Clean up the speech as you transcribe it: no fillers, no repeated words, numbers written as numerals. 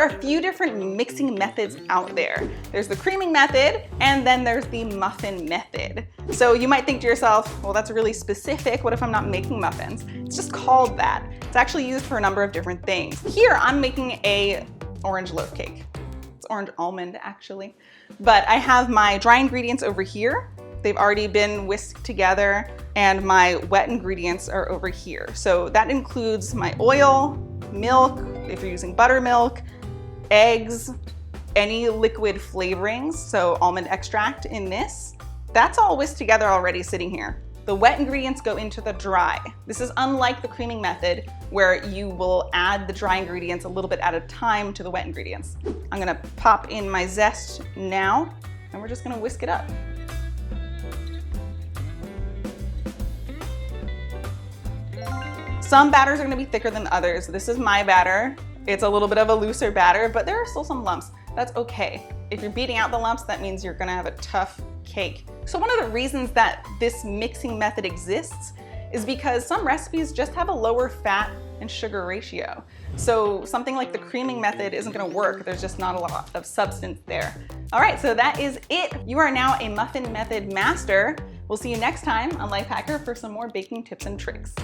are a few different mixing methods out there. There's the creaming method, and then there's the muffin method. So you might think to yourself, well, that's really specific. What if I'm not making muffins? It's just called that. It's actually used for a number of different things. Here, I'm making a orange loaf cake. It's orange almond, actually. But I have my dry ingredients over here. They've already been whisked together, and my wet ingredients are over here. So that includes my oil, milk, if you're using buttermilk, eggs, any liquid flavorings, so almond extract in this. That's all whisked together already sitting here. The wet ingredients go into the dry. This is unlike the creaming method where you will add the dry ingredients a little bit at a time to the wet ingredients. I'm gonna pop in my zest now, and we're just gonna whisk it up. Some batters are gonna be thicker than others. This is my batter. It's a little bit of a looser batter, but there are still some lumps. That's okay. If you're beating out the lumps, that means you're gonna have a tough cake. So one of the reasons that this mixing method exists is because some recipes just have a lower fat and sugar ratio. So something like the creaming method isn't gonna work. There's just not a lot of substance there. All right, so that is it. You are now a muffin method master. We'll see you next time on Lifehacker for some more baking tips and tricks.